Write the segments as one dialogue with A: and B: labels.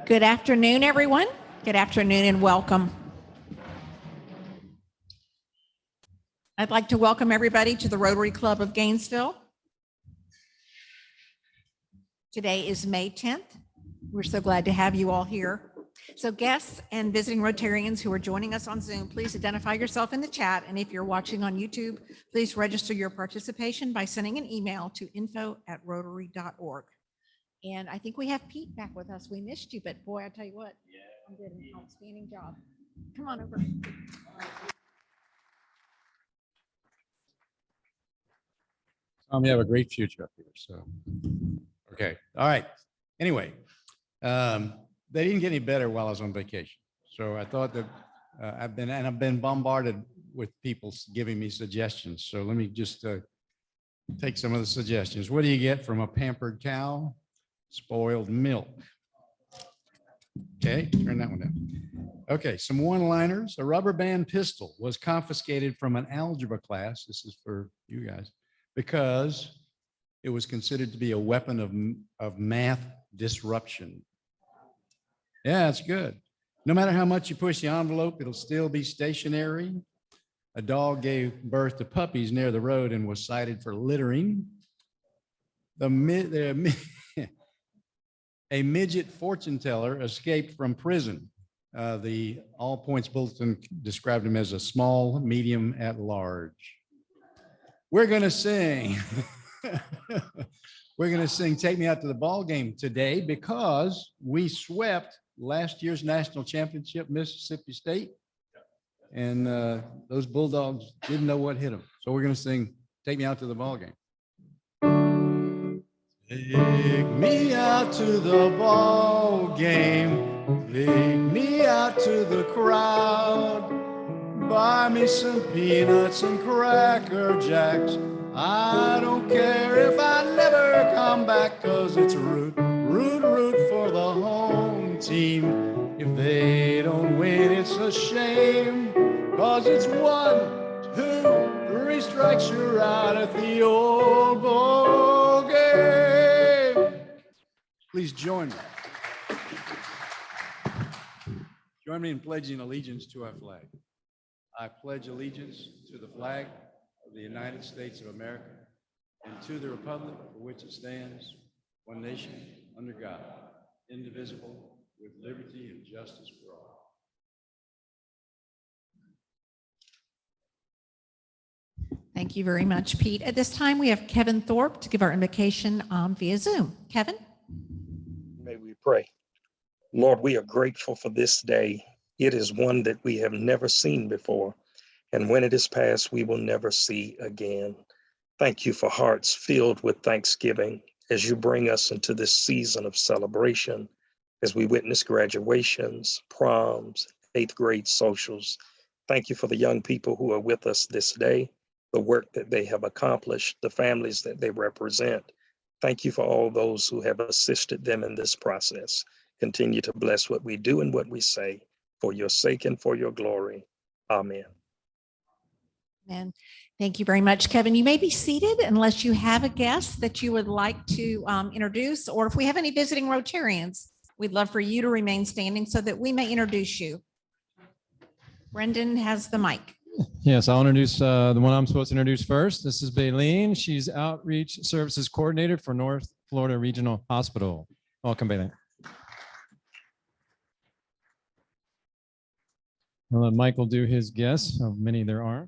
A: Good afternoon, everyone. Good afternoon and welcome. I'd like to welcome everybody to the Rotary Club of Gainesville. Today is May 10th. We're so glad to have you all here. So guests and visiting Rotarians who are joining us on Zoom, please identify yourself in the chat. And if you're watching on YouTube, please register your participation by sending an email to info@rotary.org. And I think we have Pete back with us. We missed you, but boy, I tell you what, you did an outstanding job. Come on over.
B: You have a great future up here. So, okay. All right. Anyway, they didn't get any better while I was on vacation. So I thought that I've been bombarded with people giving me suggestions. So let me just take some of the suggestions. What do you get from a pampered cow? Spoiled milk. Okay, turn that one down. Okay, some one-liners. A rubber band pistol was confiscated from an algebra class. This is for you guys, because it was considered to be a weapon of math disruption. Yeah, it's good. No matter how much you push the envelope, it'll still be stationary. A dog gave birth to puppies near the road and was cited for littering. A midget fortune teller escaped from prison. The All Points Bulletin described him as a small, medium at large. We're going to sing. We're going to sing Take Me Out to the Ball Game today because we swept last year's national championship, Mississippi State. And those Bulldogs didn't know what hit them. So we're going to sing Take Me Out to the Ball Game. Take me out to the ball game. Take me out to the crowd. Buy me some peanuts and Cracker Jacks. I don't care if I never come back, 'cause it's root, root, root for the home team. If they don't win, it's a shame, 'cause it's 1, 2, 3 strikes, you're out at the old ball game. Please join me. Join me in pledging allegiance to our flag. I pledge allegiance to the flag of the United States of America and to the republic for which it stands, one nation, under God, indivisible, with liberty and justice for all.
A: Thank you very much, Pete. At this time, we have Kevin Thorpe to give our invocation via Zoom. Kevin?
C: May we pray. Lord, we are grateful for this day. It is one that we have never seen before, and when it is past, we will never see again. Thank you for hearts filled with thanksgiving as you bring us into this season of celebration, as we witness graduations, proms, 8th grade socials. Thank you for the young people who are with us this day, the work that they have accomplished, the families that they represent. Thank you for all those who have assisted them in this process. Continue to bless what we do and what we say, for your sake and for your glory. Amen.
A: Amen. Thank you very much, Kevin. You may be seated unless you have a guest that you would like to introduce, or if we have any visiting Rotarians, we'd love for you to remain standing so that we may introduce you. Brendan has the mic.
D: Yes, I'll introduce the one I'm supposed to introduce first. This is Baleen. She's Outreach Services Coordinator for North Florida Regional Hospital. Welcome, Baleen. I'll let Michael do his guess, how many there are.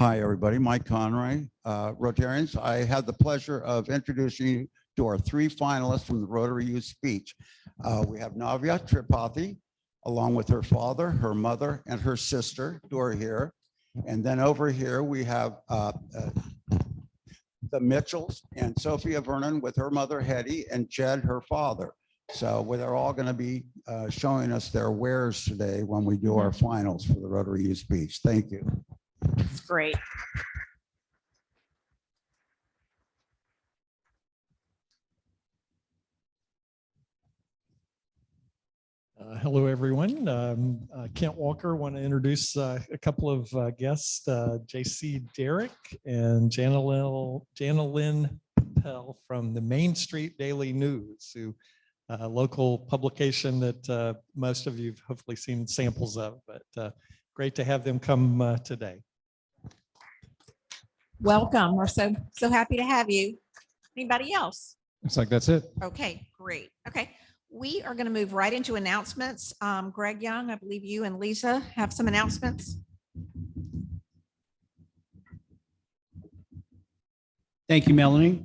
E: Hi, everybody. Mike Conroy, Rotarians. I had the pleasure of introducing you to our 3 finalists from the Rotary Youth Speech. We have Navya Tripathi, along with her father, her mother, and her sister, who are here. And then over here, we have the Mitchells and Sophia Vernon with her mother, Hetty, and Jed, her father. So they're all going to be showing us their wares today when we do our finals for the Rotary Youth Speech. Thank you.
A: That's great.
F: Hello, everyone. Kent Walker. Want to introduce a couple of guests, J.C. Derrick and Jana Lynn Pell from the Main Street Daily News, who local publication that most of you've hopefully seen samples of, but great to have them come today.
A: Welcome. We're so happy to have you. Anybody else?
D: Looks like that's it.
A: Okay, great. Okay, we are going to move right into announcements. Greg Young, I believe you and Lisa have some announcements.
G: Thank you, Melanie.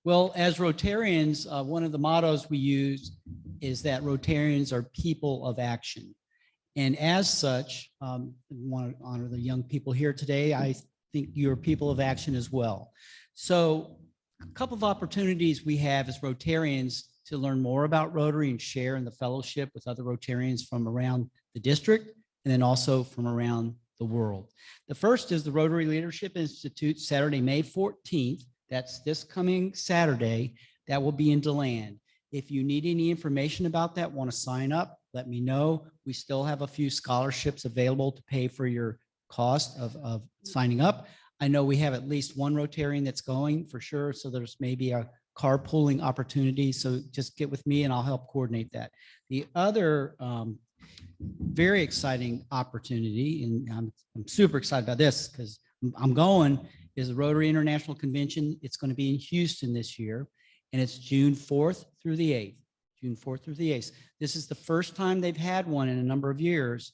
G: Well, as Rotarians, one of the mottos we use is that Rotarians are people of action. And as such, I want to honor the young people here today. I think you're people of action as well. So a couple of opportunities we have as Rotarians to learn more about Rotary and share in the fellowship with other Rotarians from around the district and then also from around the world. The first is the Rotary Leadership Institute, Saturday, May 14th. That's this coming Saturday. That will be in DeLand. If you need any information about that, want to sign up, let me know. We still have a few scholarships available to pay for your cost of signing up. I know we have at least one Rotarian that's going for sure. So there's maybe a carpooling opportunity. So just get with me and I'll help coordinate that. The other very exciting opportunity, and I'm super excited about this because I'm going, is the Rotary International Convention. It's going to be in Houston this year, and it's June 4th through the 8th. June 4th through the 8th. This is the first time they've had one in a number of years.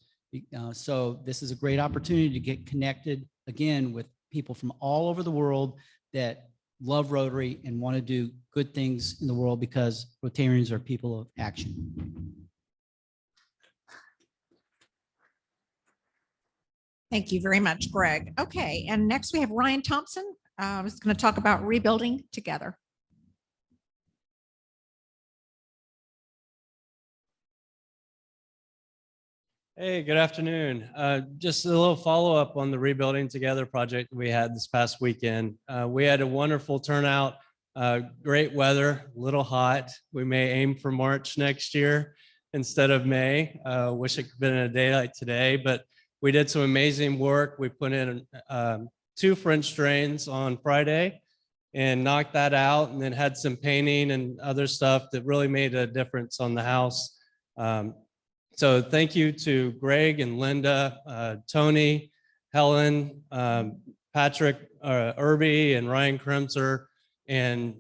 G: So this is a great opportunity to get connected again with people from all over the world that love Rotary and want to do good things in the world because Rotarians are people of action.
A: Thank you very much, Greg. Okay, and next we have Ryan Thompson. Who's going to talk about rebuilding together.
H: Hey, good afternoon. Just a little follow-up on the Rebuilding Together project we had this past weekend. We had a wonderful turnout, great weather, a little hot. We may aim for March next year instead of May. Wish it could have been a day like today, but we did some amazing work. We put in 2 French drains on Friday and knocked that out, and then had some painting and other stuff that really made a difference on the house. So thank you to Greg and Linda, Tony, Helen, Patrick Irby, and Ryan Kremser, and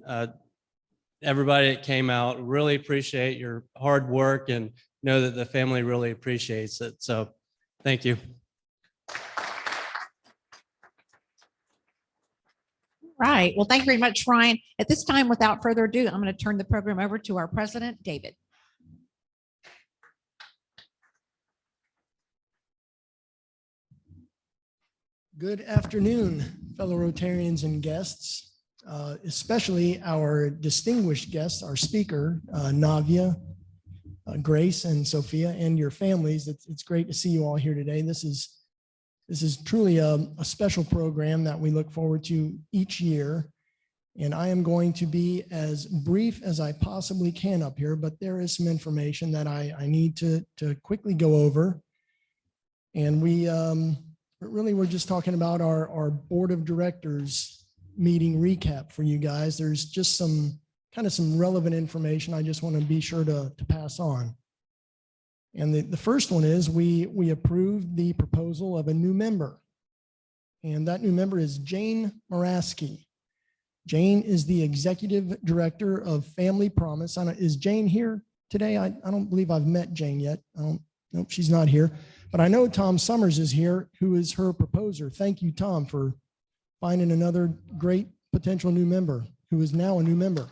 H: everybody that came out. Really appreciate your hard work and know that the family really appreciates it. So thank you.
A: Right. Well, thank you very much, Ryan. At this time, without further ado, I'm going to turn the program over to our president, David.
I: Good afternoon, fellow Rotarians and guests, especially our distinguished guests, our speaker, Navia, Grace, and Sophia, and your families. It's great to see you all here today. This is truly a special program that we look forward to each year. And I am going to be as brief as I possibly can up here, but there is some information that I need to quickly go over. And we're just talking about our board of directors meeting recap for you guys. There's just some relevant information I just want to be sure to pass on. And the first one is we approved the proposal of a new member. And that new member is Jane Moraski. Jane is the executive director of Family Promise. Is Jane here today? I don't believe I've met Jane yet. Nope, she's not here. But I know Tom Summers is here, who is her proposer. Thank you, Tom, for finding another great potential new member who is now a new member.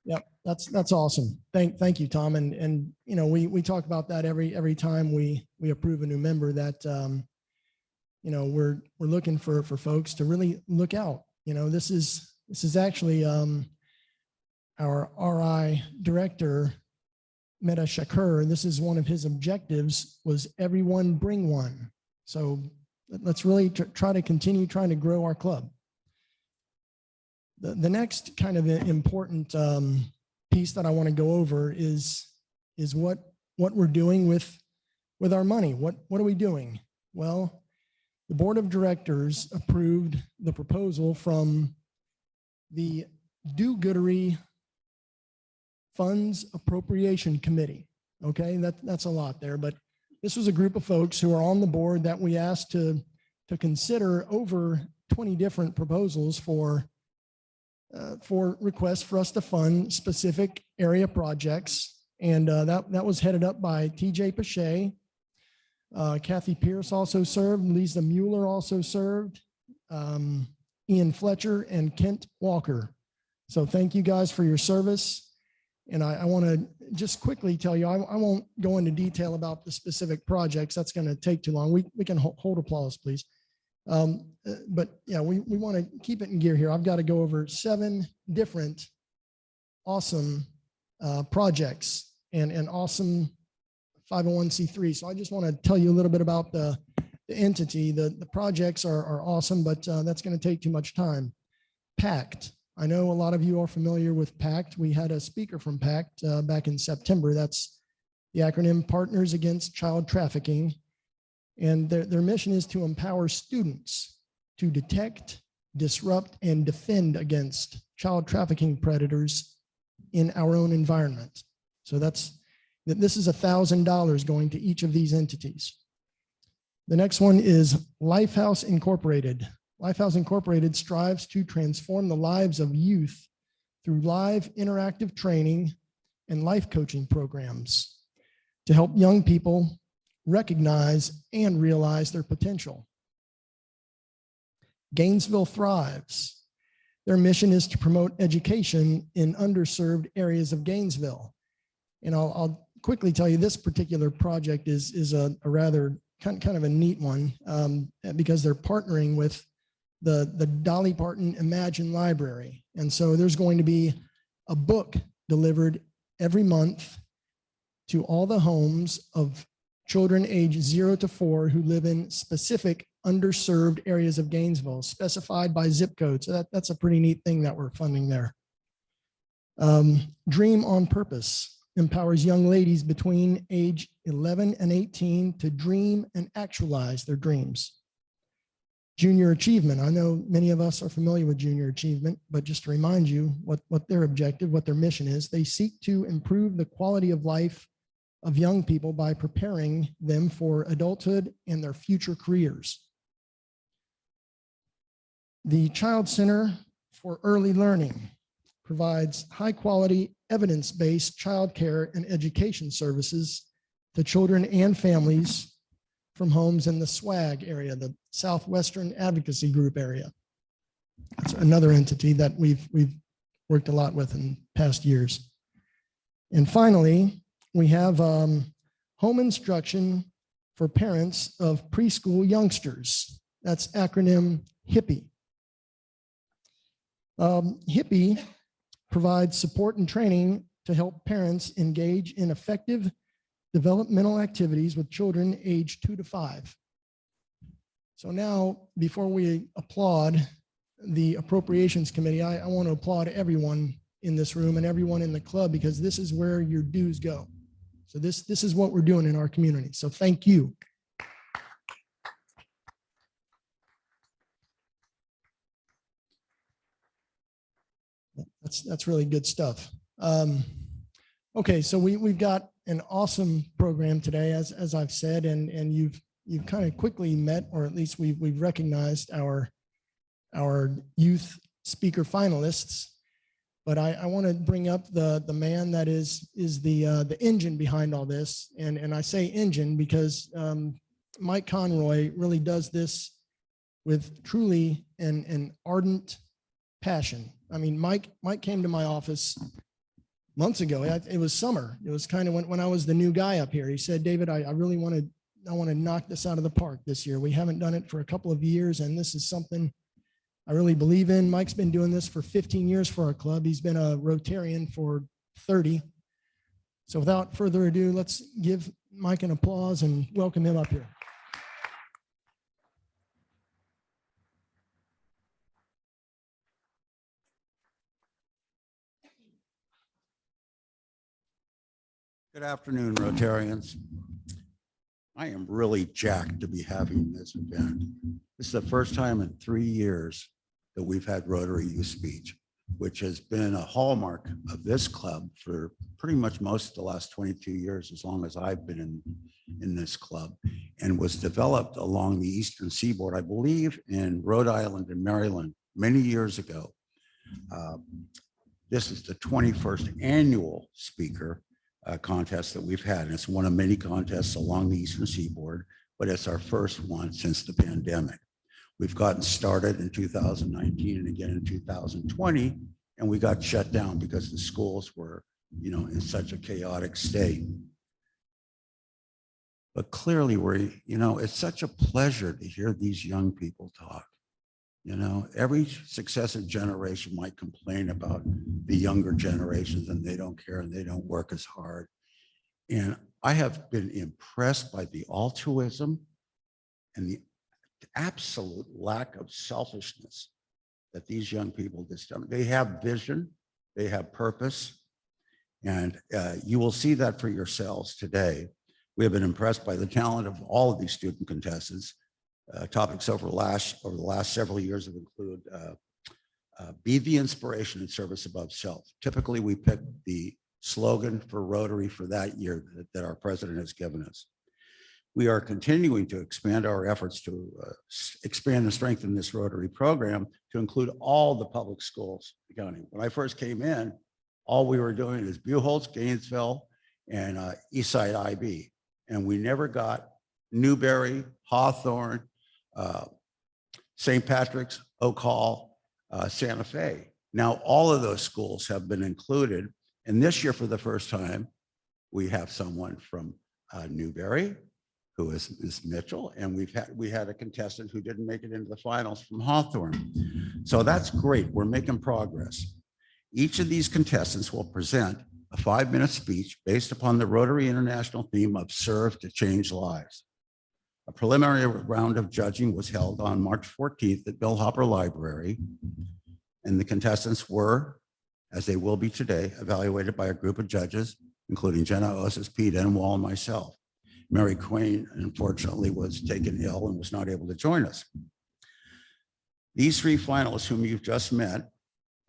I: Yep, that's awesome. Thank you, Tom. And you know, we talk about that every time we approve a new member, that you know, we're looking for folks to really look out. You know, this is actually our RI director, Meta Shakur. This is one of his objectives, was everyone bring one. So let's really try to continue trying to grow our club. The next kind of important piece that I want to go over is what we're doing with our money. What are we doing? Well, the board of directors approved the proposal from the Do-Goodery Funds Appropriation Committee. Okay, that's a lot there, but this was a group of folks who are on the board that we asked to consider over 20 different proposals for requests for us to fund specific area projects. And that was headed up by TJ Pache. Kathy Pierce also served. Lisa Mueller also served. Ian Fletcher and Kent Walker. So thank you guys for your service. And I want to just quickly tell you, I won't go into detail about the specific projects. That's going to take too long. We can hold applause, please. But yeah, we want to keep it in gear here. I've got to go over 7 different awesome projects and awesome 501c3. So I just want to tell you a little bit about the entity. The projects are awesome, but that's going to take too much time. PACT. I know a lot of you are familiar with PACT. We had a speaker from PACT back in September. That's the acronym Partners Against Child Trafficking. And their mission is to empower students to detect, disrupt, and defend against child trafficking predators in our own environment. So this is $1,000 going to each of these entities. The next one is Lifehouse Incorporated. Lifehouse Incorporated strives to transform the lives of youth through live interactive training and life coaching programs to help young people recognize and realize their potential. Gainesville Thrives. Their mission is to promote education in underserved areas of Gainesville. And I'll quickly tell you, this particular project is a rather kind of a neat one because they're partnering with the Dolly Parton Imagine Library. And so there's going to be a book delivered every month to all the homes of children age 0 to 4 who live in specific underserved areas of Gainesville, specified by zip code. So that's a pretty neat thing that we're funding there. Dream on Purpose empowers young ladies between age 11 and 18 to dream and actualize their dreams. Junior Achievement. I know many of us are familiar with Junior Achievement, but just to remind you what their objective, what their mission is, they seek to improve the quality of life of young people by preparing them for adulthood and their future careers. The Child Center for Early Learning provides high-quality, evidence-based childcare and education services to children and families from homes in the SWAG area, the Southwestern Advocacy Group area. That's another entity that we've worked a lot with in past years. And finally, we have home instruction for parents of preschool youngsters. That's acronym HIPPY. HIPPY provides support and training to help parents engage in effective developmental activities with children aged 2 to 5. So now, before we applaud the Appropriations Committee, I want to applaud everyone in this room and everyone in the club, because this is where your dues go. So this is what we're doing in our community. So thank you. That's really good stuff. Okay, so we've got an awesome program today, as I've said, and you've kind of quickly met, or at least we've recognized our youth speaker finalists. But I want to bring up the man that is the engine behind all this, and I say engine because Mike Conroy really does this with truly an ardent passion. I mean, Mike came to my office months ago. It was summer. It was kind of when I was the new guy up here. He said, David, I really want to knock this out of the park this year. We haven't done it for a couple of years, and this is something I really believe in. Mike's been doing this for 15 years for our club. He's been a Rotarian for 30. So without further ado, let's give Mike an applause and welcome him up here.
E: Good afternoon, Rotarians. I am really jacked to be having this event. This is the first time in 3 years that we've had Rotary Youth Speech. which has been a hallmark of this club for pretty much most of the last 22 years, as long as I've been in this club, and was developed along the Eastern Seaboard, I believe in Rhode Island and Maryland many years ago. This is the 21st annual speaker contest that we've had. And it's one of many contests along the Eastern Seaboard, but it's our first one since the pandemic. We've gotten started in 2019 and again in 2020, and we got shut down because the schools were, in such a chaotic state. But clearly it's such a pleasure to hear these young people talk. Every successive generation might complain about the younger generations and they don't care and they don't work as hard. And I have been impressed by the altruism and the absolute lack of selfishness that these young people display. They have vision, they have purpose, and you will see that for yourselves today. We have been impressed by the talent of all of these student contestants. Topics over the last several years have included be the inspiration and service above self. Typically, we pick the slogan for Rotary for that year that our president has given us. We are continuing to expand our efforts to expand and strengthen this Rotary program to include all the public schools in the county. When I first came in, all we were doing is Buchholz, Gainesville, and Eastside IB. And we never got Newberry, Hawthorne, St. Patrick's, Oak Hall, Santa Fe. Now, all of those schools have been included. And this year, for the first time, we have someone from Newberry, who is Ms. Mitchell, and we had a contestant who didn't make it into the finals from Hawthorne. So that's great. We're making progress. Each of these contestants will present a 5-minute speech based upon the Rotary International theme of Serve to Change Lives. A preliminary round of judging was held on March 14th at Bill Hopper Library, and the contestants were, as they will be today, evaluated by a group of judges, including Jenna Osis, Pete Enwall, and myself. Mary Quain, unfortunately, was taken ill and was not able to join us. These 3 finalists whom you've just met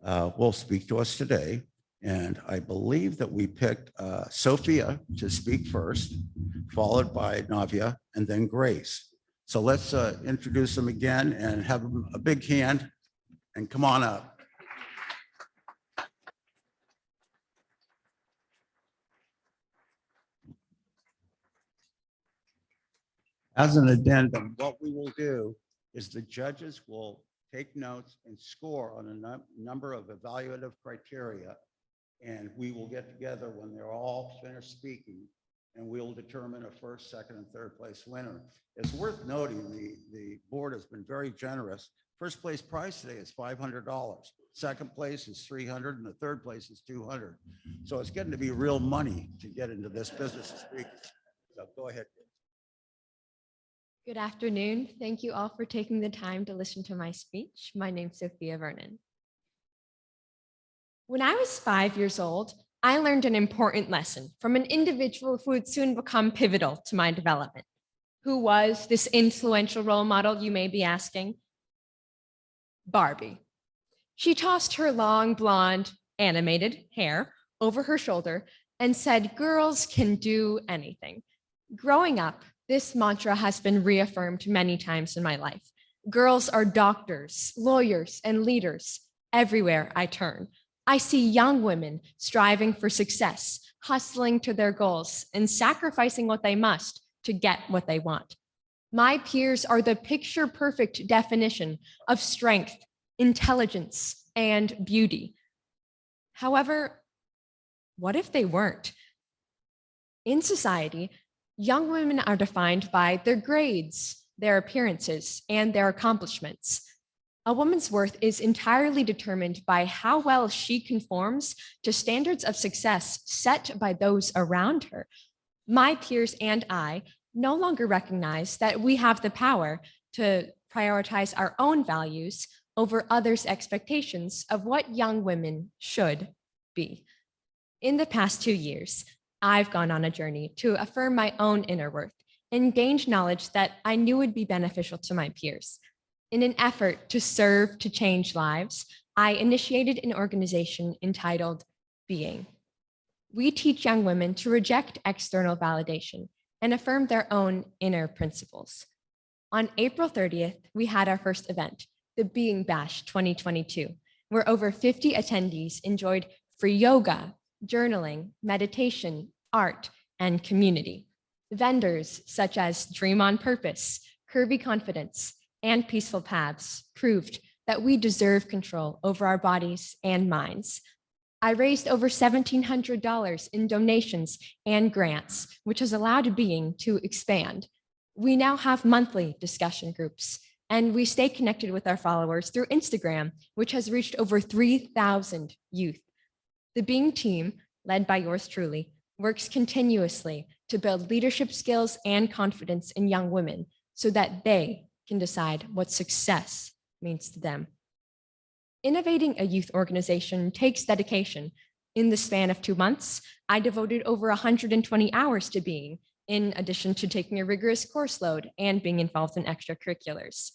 E: will speak to us today. And I believe that we picked Sophia to speak first, followed by Navia, and then Grace. So let's introduce them again and have a big hand and come on up. As an addendum, what we will do is the judges will take notes and score on a number of evaluative criteria. And we will get together when they're all finished speaking, and we'll determine a first, second, and third place winner. It's worth noting the board has been very generous. First place prize today is $500. Second place is $300, and the third place is $200. So it's getting to be real money to get into this business of speaking. So go ahead.
J: Good afternoon. Thank you all for taking the time to listen to my speech. My name's Sophia Vernon. When I was 5 years old, I learned an important lesson from an individual who would soon become pivotal to my development. Who was this influential role model, you may be asking? Barbie. She tossed her long, blonde, animated hair over her shoulder and said, "Girls can do anything." Growing up, this mantra has been reaffirmed many times in my life. Girls are doctors, lawyers, and leaders everywhere I turn. I see young women striving for success, hustling to their goals, and sacrificing what they must to get what they want. My peers are the picture-perfect definition of strength, intelligence, and beauty. However, what if they weren't? In society, young women are defined by their grades, their appearances, and their accomplishments. A woman's worth is entirely determined by how well she conforms to standards of success set by those around her. My peers and I no longer recognize that we have the power to prioritize our own values over others' expectations of what young women should be. In the past 2 years, I've gone on a journey to affirm my own inner worth and gained knowledge that I knew would be beneficial to my peers. In an effort to serve to change lives, I initiated an organization entitled Being. We teach young women to reject external validation and affirm their own inner principles. On April 30th, we had our first event, the Being Bash 2022, where over 50 attendees enjoyed free yoga, journaling, meditation, art, and community. Vendors such as Dream on Purpose, Curvy Confidence, and Peaceful Paths proved that we deserve control over our bodies and minds. I raised over $1,700 in donations and grants, which has allowed Being to expand. We now have monthly discussion groups, and we stay connected with our followers through Instagram, which has reached over 3,000 youth. The Being team, led by yours truly, works continuously to build leadership skills and confidence in young women so that they can decide what success means to them. Innovating a youth organization takes dedication. In the span of 2 months, I devoted over 120 hours to Being, in addition to taking a rigorous course load and being involved in extracurriculars.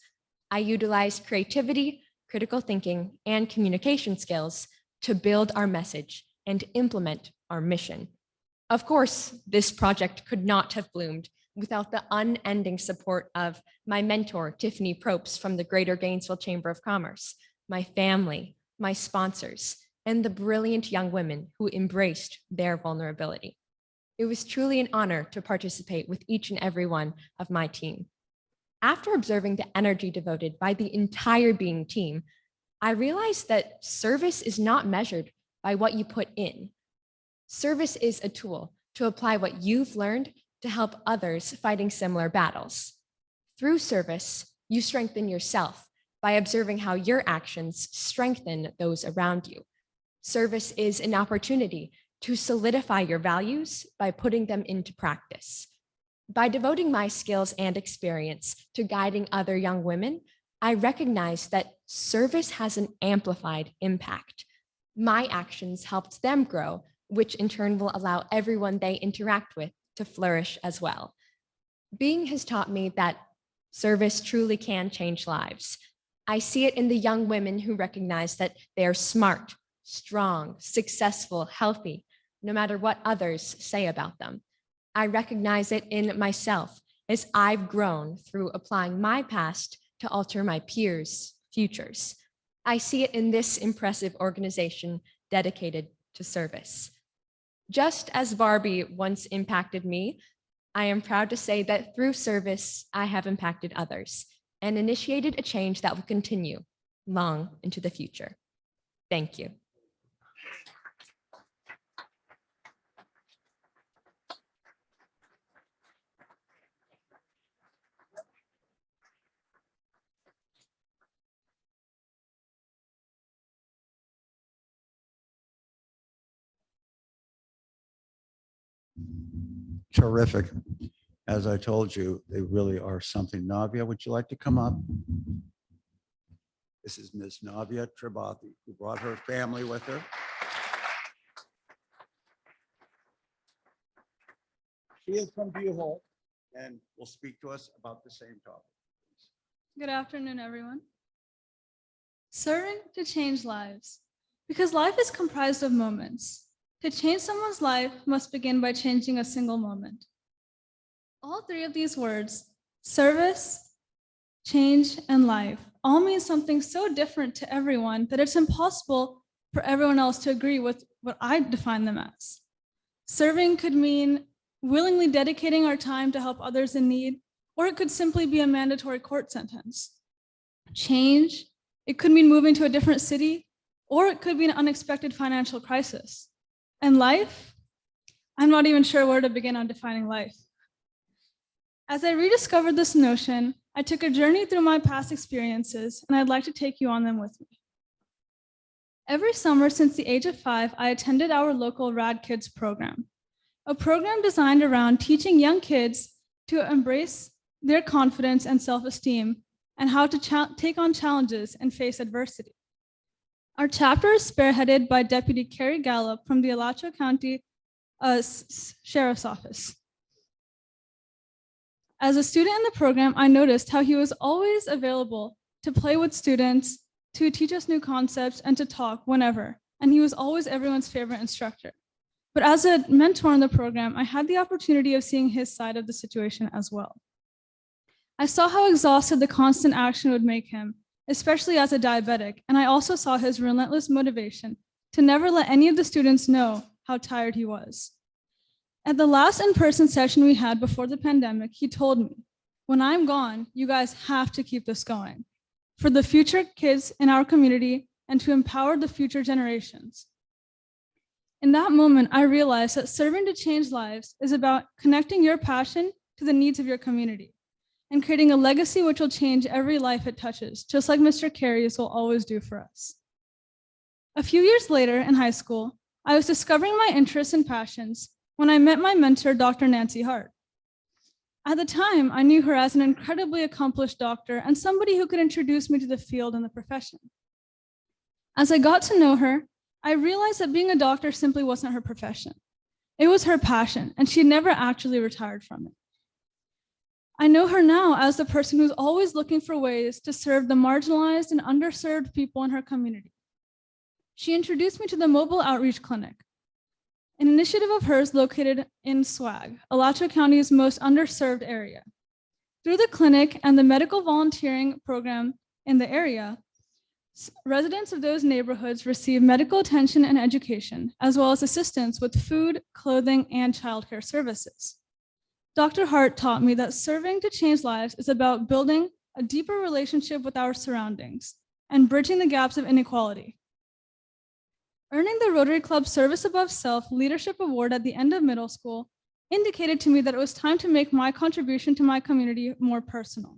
J: I utilized creativity, critical thinking, and communication skills to build our message and implement our mission. Of course, this project could not have bloomed without the unending support of my mentor, Tiffany Probst from the Greater Gainesville Chamber of Commerce, my family, my sponsors, and the brilliant young women who embraced their vulnerability. It was truly an honor to participate with each and every one of my team. After observing the energy devoted by the entire Being team, I realized that service is not measured by what you put in. Service is a tool to apply what you've learned to help others fighting similar battles. Through service, you strengthen yourself by observing how your actions strengthen those around you. Service is an opportunity to solidify your values by putting them into practice. By devoting my skills and experience to guiding other young women, I recognize that service has an amplified impact. My actions helped them grow, which in turn will allow everyone they interact with to flourish as well. Being has taught me that service truly can change lives. I see it in the young women who recognize that they are smart, strong, successful, healthy, no matter what others say about them. I recognize it in myself as I've grown through applying my past to alter my peers' futures. I see it in this impressive organization dedicated to service. Just as Barbie once impacted me, I am proud to say that through service, I have impacted others and initiated a change that will continue long into the future. Thank you.
E: Terrific. As I told you, they really are something. Navia, would you like to come up? This is Ms. Navia Tripathi, who brought her family with her. She is from Buhol and will speak to us about the same topic.
K: Good afternoon, everyone. Serving to change lives, because life is comprised of moments. To change someone's life must begin by changing a single moment. All three of these words, service, change, and life, all mean something so different to everyone that it's impossible for everyone else to agree with what I define them as. Serving could mean willingly dedicating our time to help others in need, or it could simply be a mandatory court sentence. Change, it could mean moving to a different city, or it could be an unexpected financial crisis. And life, I'm not even sure where to begin on defining life. As I rediscovered this notion, I took a journey through my past experiences, and I'd like to take you on them with me. Every summer since the age of 5, I attended our local Rad Kids program, a program designed around teaching young kids to embrace their confidence and self-esteem and how to take on challenges and face adversity. Our chapter is spearheaded by Deputy Carrie Gallup from the Alachua County Sheriff's Office. As a student in the program, I noticed how he was always available to play with students to teach us new concepts and to talk whenever. And he was always everyone's favorite instructor. But as a mentor in the program, I had the opportunity of seeing his side of the situation as well. I saw how exhausted the constant action would make him, especially as a diabetic, and I also saw his relentless motivation to never let any of the students know how tired he was. At the last in-person session we had before the pandemic, he told me, "When I'm gone, you guys have to keep this going for the future kids in our community and to empower the future generations." In that moment, I realized that serving to change lives is about connecting your passion to the needs of your community and creating a legacy which will change every life it touches, just like Mr. Carey's will always do for us. A few years later in high school, I was discovering my interests and passions when I met my mentor, Dr. Nancy Hart. At the time, I knew her as an incredibly accomplished doctor and somebody who could introduce me to the field and the profession. As I got to know her, I realized that being a doctor simply wasn't her profession. It was her passion, and she never actually retired from it. I know her now as the person who's always looking for ways to serve the marginalized and underserved people in her community. She introduced me to the Mobile Outreach Clinic, an initiative of hers located in Swag, Alachua County's most underserved area. Through the clinic and the medical volunteering program in the area, residents of those neighborhoods receive medical attention and education, as well as assistance with food, clothing, and childcare services. Dr. Hart taught me that serving to change lives is about building a deeper relationship with our surroundings and bridging the gaps of inequality. Earning the Rotary Club Service Above Self Leadership Award at the end of middle school indicated to me that it was time to make my contribution to my community more personal.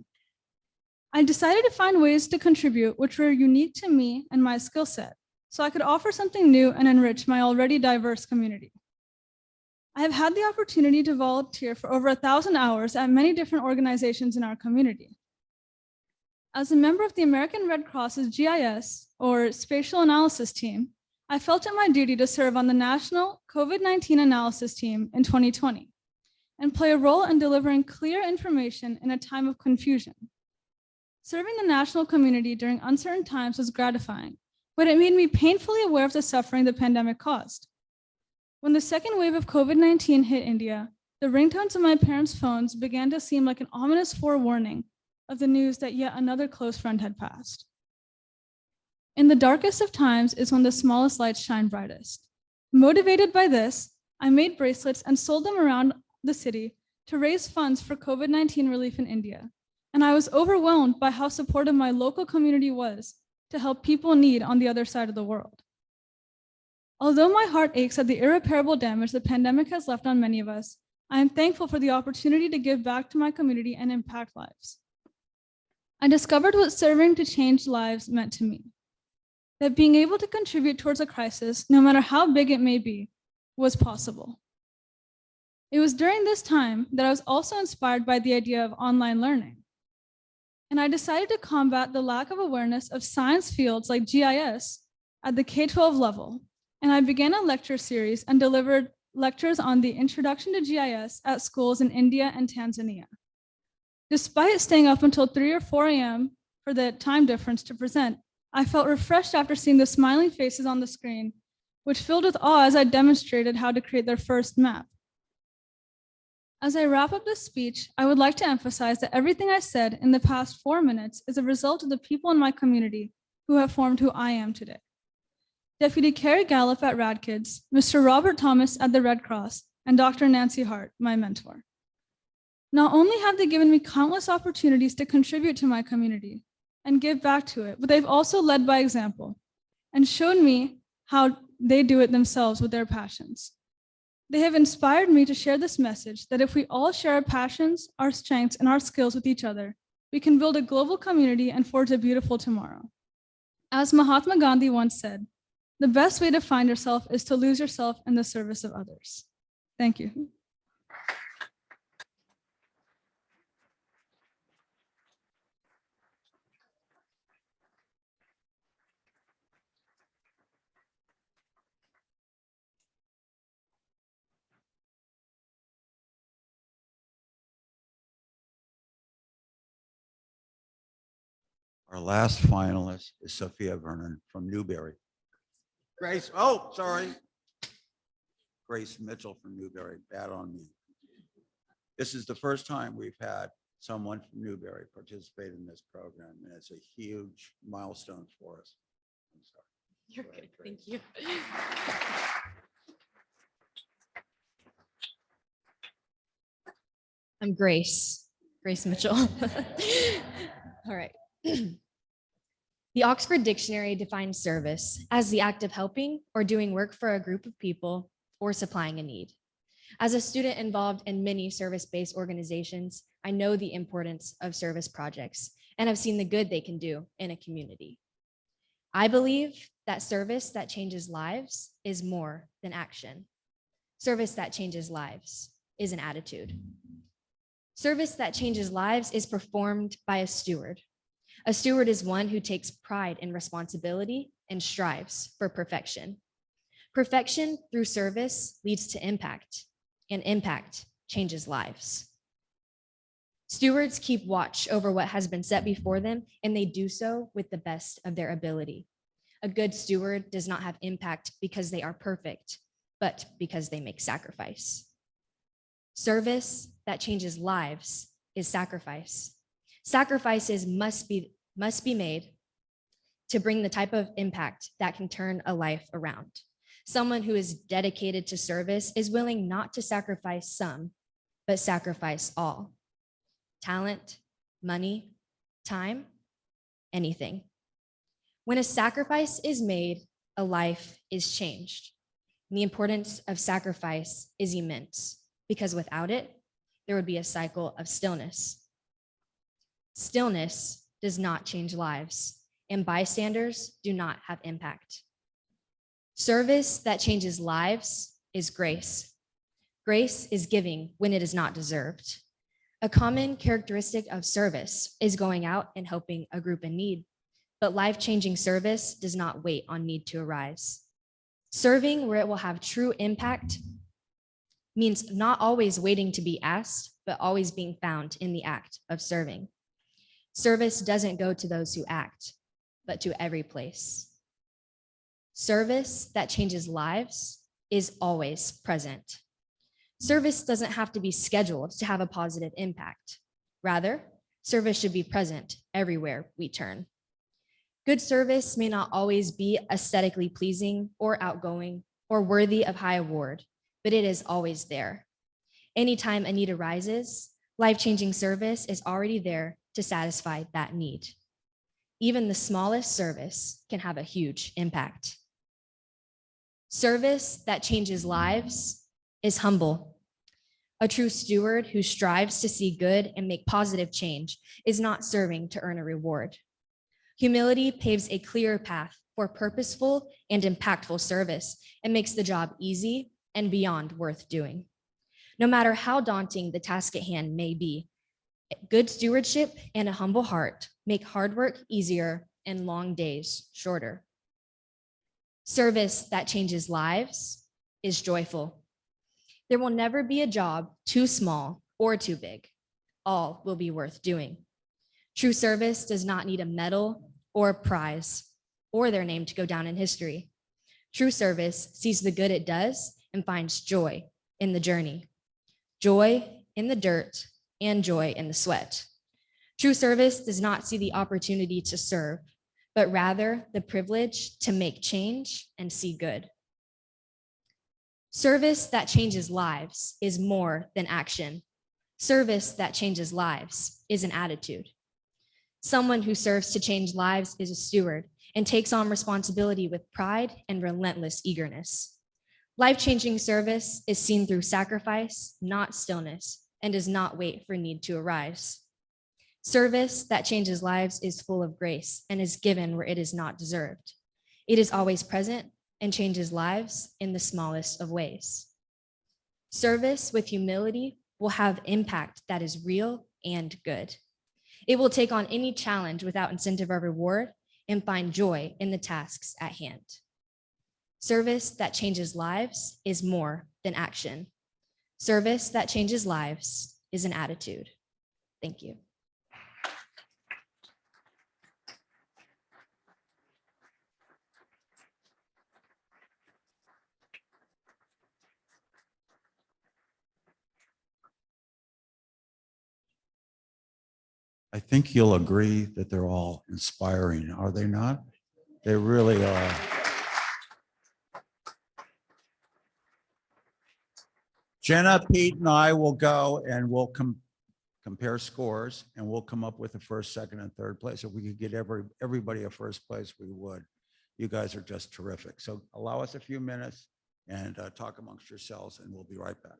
K: I decided to find ways to contribute which were unique to me and my skill set, so I could offer something new and enrich my already diverse community. I have had the opportunity to volunteer for over 1,000 hours at many different organizations in our community. As a member of the American Red Cross's GIS, or Spatial Analysis Team, I felt it my duty to serve on the National COVID-19 Analysis Team in 2020 and play a role in delivering clear information in a time of confusion. Serving the national community during uncertain times was gratifying, but it made me painfully aware of the suffering the pandemic caused. When the second wave of COVID-19 hit India, the ringtones of my parents' phones began to seem like an ominous forewarning of the news that yet another close friend had passed. In the darkest of times is when the smallest lights shine brightest. Motivated by this, I made bracelets and sold them around the city to raise funds for COVID-19 relief in India. And I was overwhelmed by how supportive my local community was to help people in need on the other side of the world. Although my heart aches at the irreparable damage the pandemic has left on many of us, I am thankful for the opportunity to give back to my community and impact lives. I discovered what serving to change lives meant to me. That being able to contribute towards a crisis, no matter how big it may be, was possible. It was during this time that I was also inspired by the idea of online learning. And I decided to combat the lack of awareness of science fields like GIS at the K-12 level. And I began a lecture series and delivered lectures on the introduction to GIS at schools in India and Tanzania. Despite staying up until 3 or 4 a.m. for the time difference to present, I felt refreshed after seeing the smiling faces on the screen, which filled with awe as I demonstrated how to create their first map. As I wrap up this speech, I would like to emphasize that everything I said in the past 4 minutes is a result of the people in my community who have formed who I am today. Deputy Carrie Gallup at RadKids, Mr. Robert Thomas at the Red Cross, and Dr. Nancy Hart, my mentor. Not only have they given me countless opportunities to contribute to my community and give back to it, but they've also led by example and shown me how they do it themselves with their passions. They have inspired me to share this message that if we all share our passions, our strengths, and our skills with each other, we can build a global community and forge a beautiful tomorrow. As Mahatma Gandhi once said, the best way to find yourself is to lose yourself in the service of others. Thank you.
E: Our last finalist is Sophia Vernon from Newberry. Grace, oh, sorry. Grace Mitchell from Newberry, bad on me. This is the first time we've had someone from Newberry participate in this program, and it's a huge milestone for us. I'm sorry.
J: You're
E: Go ahead,
J: good. Thank
E: Grace.
J: you. I'm Grace Mitchell. All right. The Oxford Dictionary defines service as the act of helping or doing work for a group of people or supplying a need. As a student involved in many service-based organizations, I know the importance of service projects and have seen the good they can do in a community. I believe that service that changes lives is more than action. Service that changes lives is an attitude. Service that changes lives is performed by a steward. A steward is one who takes pride in responsibility and strives for perfection. Perfection through service leads to impact, and impact changes lives. Stewards keep watch over what has been set before them, and they do so with the best of their ability. A good steward does not have impact because they are perfect, but because they make sacrifice. Service that changes lives is sacrifice. Sacrifices must be made to bring the type of impact that can turn a life around. Someone who is dedicated to service is willing not to sacrifice some, but sacrifice all. Talent, money, time, anything. When a sacrifice is made, a life is changed. And the importance of sacrifice is immense because without it, there would be a cycle of stillness. Stillness does not change lives, and bystanders do not have impact. Service that changes lives is grace. Grace is giving when it is not deserved. A common characteristic of service is going out and helping a group in need, but life-changing service does not wait on need to arise. Serving where it will have true impact means not always waiting to be asked, but always being found in the act of serving. Service doesn't go to those who act, but to every place. Service that changes lives is always present. Service doesn't have to be scheduled to have a positive impact. Rather, service should be present everywhere we turn. Good service may not always be aesthetically pleasing or outgoing or worthy of high award, but it is always there. Anytime a need arises, life-changing service is already there to satisfy that need. Even the smallest service can have a huge impact. Service that changes lives is humble. A true steward who strives to see good and make positive change is not serving to earn a reward. Humility paves a clear path for purposeful and impactful service and makes the job easy and beyond worth doing. No matter how daunting the task at hand may be, good stewardship and a humble heart make hard work easier and long days shorter. Service that changes lives is joyful. There will never be a job too small or too big. All will be worth doing. True service does not need a medal or a prize or their name to go down in history. True service sees the good it does and finds joy in the journey, joy in the dirt, and joy in the sweat. True service does not see the opportunity to serve, but rather the privilege to make change and see good. Service that changes lives is more than action. Service that changes lives is an attitude. Someone who serves to change lives is a steward and takes on responsibility with pride and relentless eagerness. Life-changing service is seen through sacrifice, not stillness, and does not wait for need to arise. Service that changes lives is full of grace and is given where it is not deserved. It is always present and changes lives in the smallest of ways. Service with humility will have impact that is real and good. It will take on any challenge without incentive or reward and find joy in the tasks at hand. Service that changes lives is more than action. Service that changes lives is an attitude. Thank you.
E: I think you'll agree that they're all inspiring, are they not? They really are. Jenna, Pete, and I will go and we'll compare scores, and we'll come up with the first, second, and third place. If we could get everybody a first place, we would. You guys are just terrific. So allow us a few minutes and talk amongst yourselves, and we'll be right back.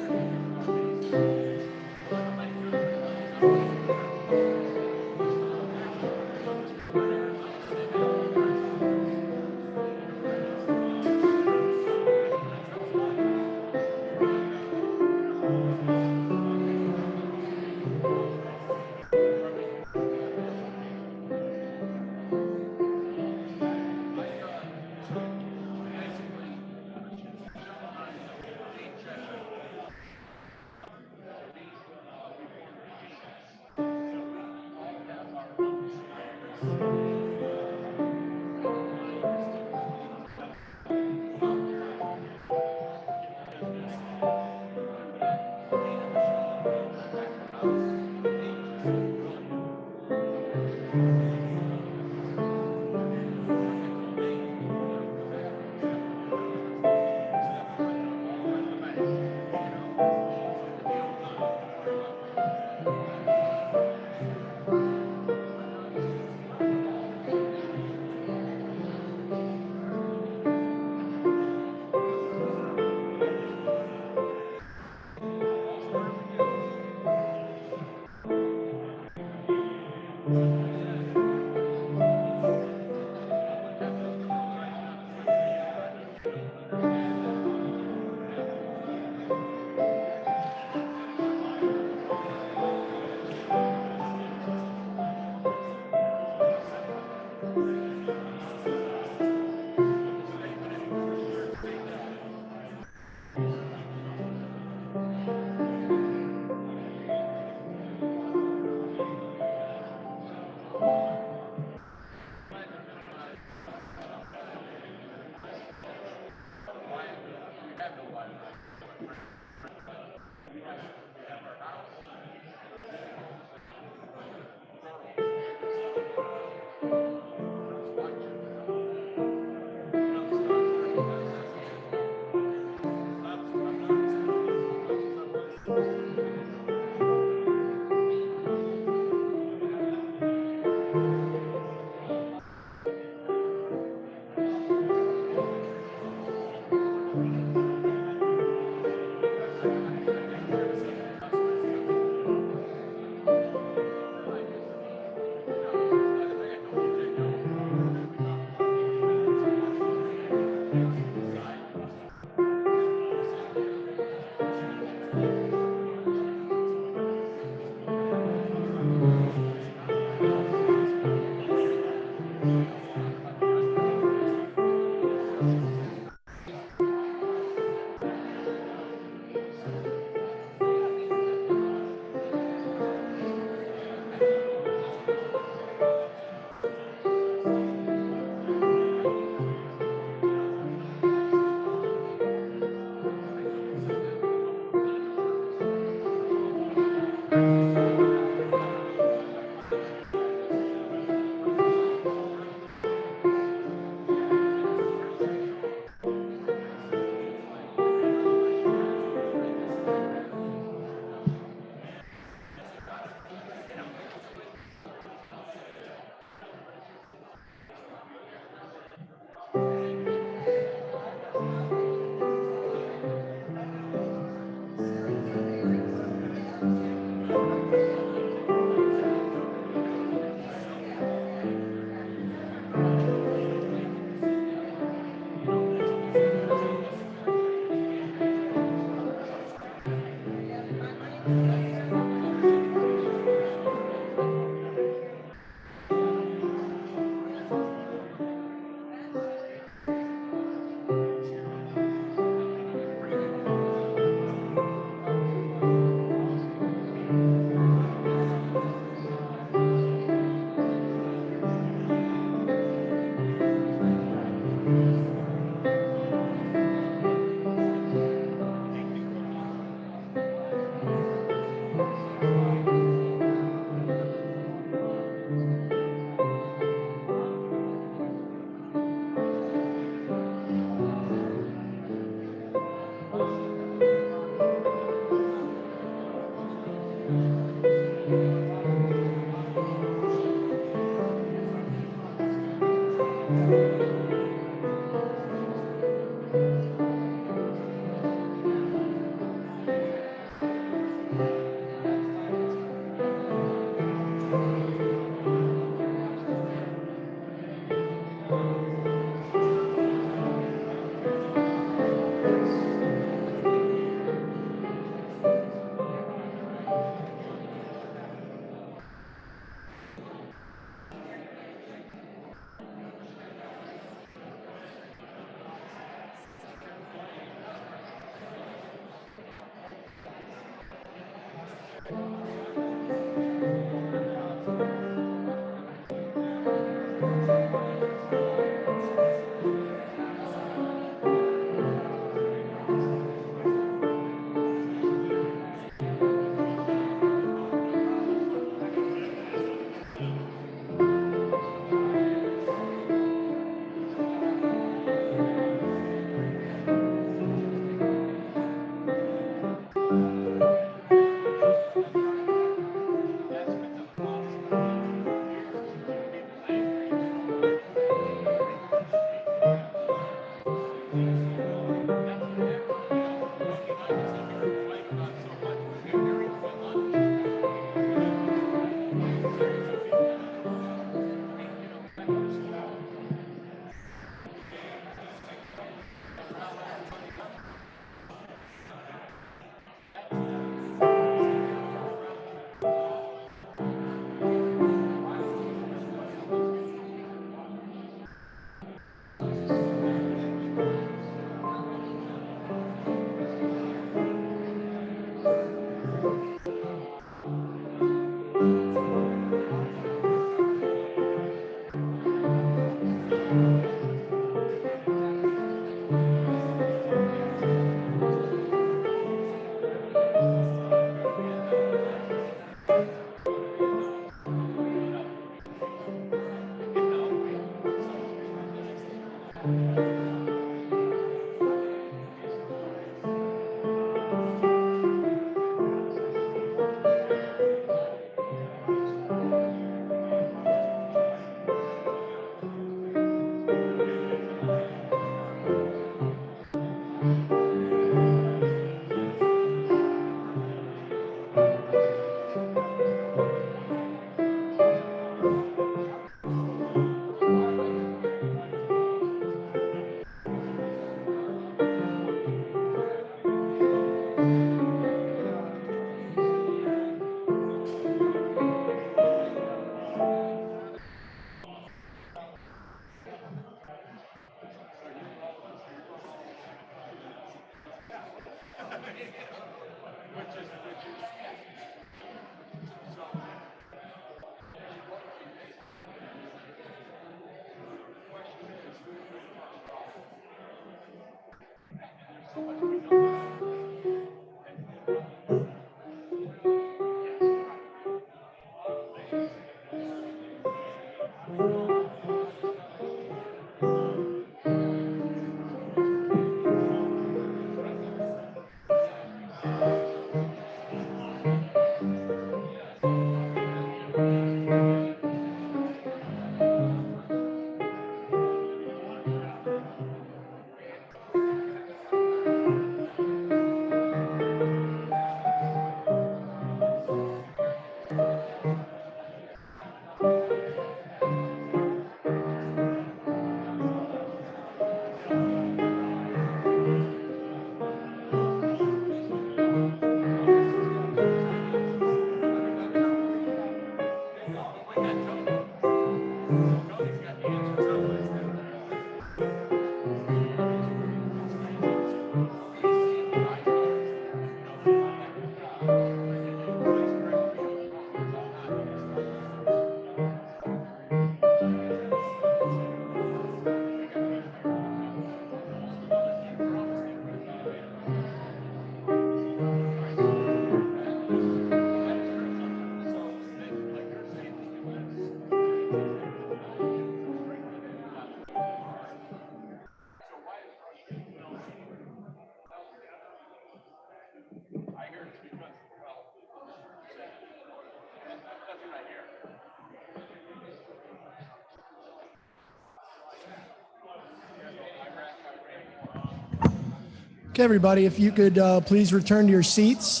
I: Okay, everybody, if you could please return to your seats.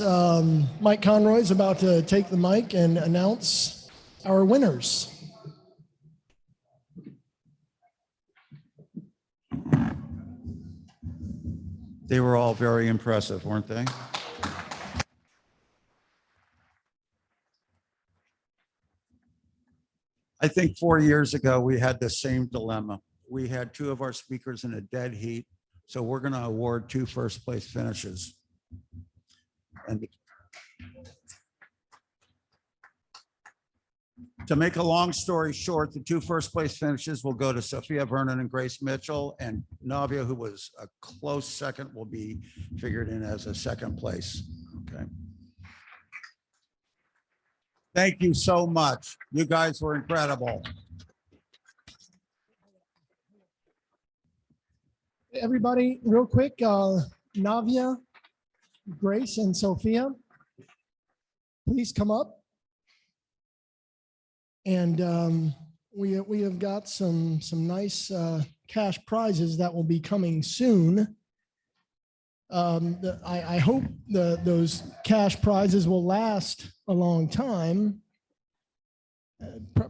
I: Mike Conroy is about to take the mic and announce our winners.
E: They were all very impressive, weren't they? I think 4 years ago, we had the same dilemma. We had two of our speakers in a dead heat. So we're going to award 2 first place finishes. And to make a long story short, the 2 first place finishes will go to Sophia Vernon and Grace Mitchell, and Navia, who was a close second, will be figured in as a second place. Okay. Thank you so much. You guys were incredible.
I: Everybody, real quick, Navia, Grace, and Sophia, please come up. And we have got some nice cash prizes that will be coming soon. I hope those cash prizes will last a long time.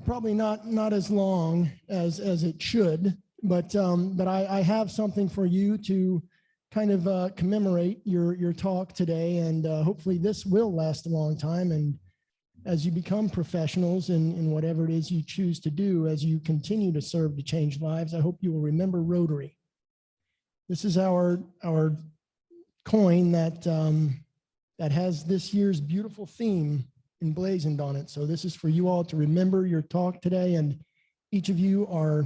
I: Probably not as long as it should, but I have something for you to kind of commemorate your talk today, and hopefully this will last a long time. And as you become professionals in whatever it is you choose to do, as you continue to serve to change lives, I hope you will remember Rotary. This is our coin that has this year's beautiful theme emblazoned on it. So this is for you all to remember your talk today, and each of you are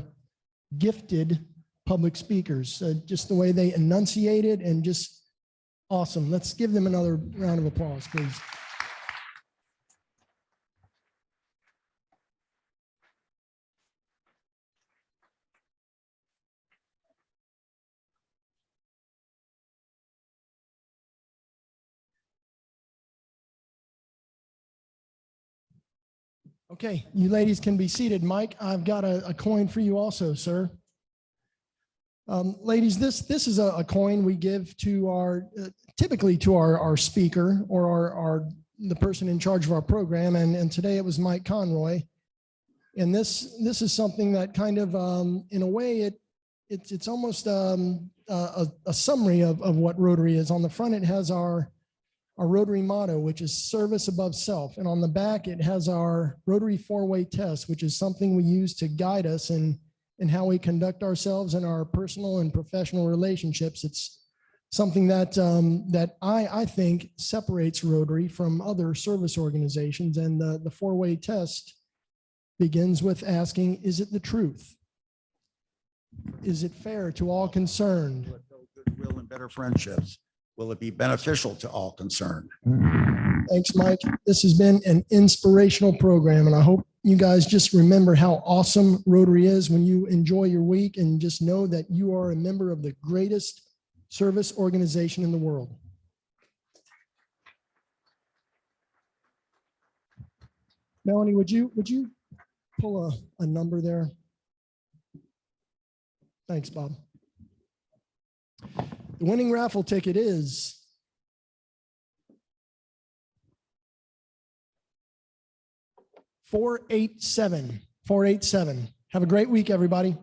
I: gifted public speakers, just the way they enunciated, and just awesome. Let's give them another round of applause, please. Okay, you ladies can be seated. Mike, I've got a coin for you also, sir. Ladies, this is a coin we give to our, typically to our speaker or the person in charge of our program. And today it was Mike Conroy. And this is something that kind of, in a way, it's almost a summary of what Rotary is. On the front, it has our Rotary motto, which is service above self. And on the back, it has our Rotary 4-way test, which is something we use to guide us in how we conduct ourselves in our personal and professional relationships. It's something that I think separates Rotary from other service organizations. And the 4-way test begins with asking, is it the truth? Is it fair to all concerned?
E: Goodwill and better friendships. Will it be beneficial to all concerned?
I: Thanks, Mike. This has been an inspirational program, and I hope you guys just remember how awesome Rotary is when you enjoy your week, and just know that you are a member of the greatest service organization in the world. Melanie, would you pull a number there? Thanks, Bob. The winning raffle ticket is 487. 487. Have a great week, everybody.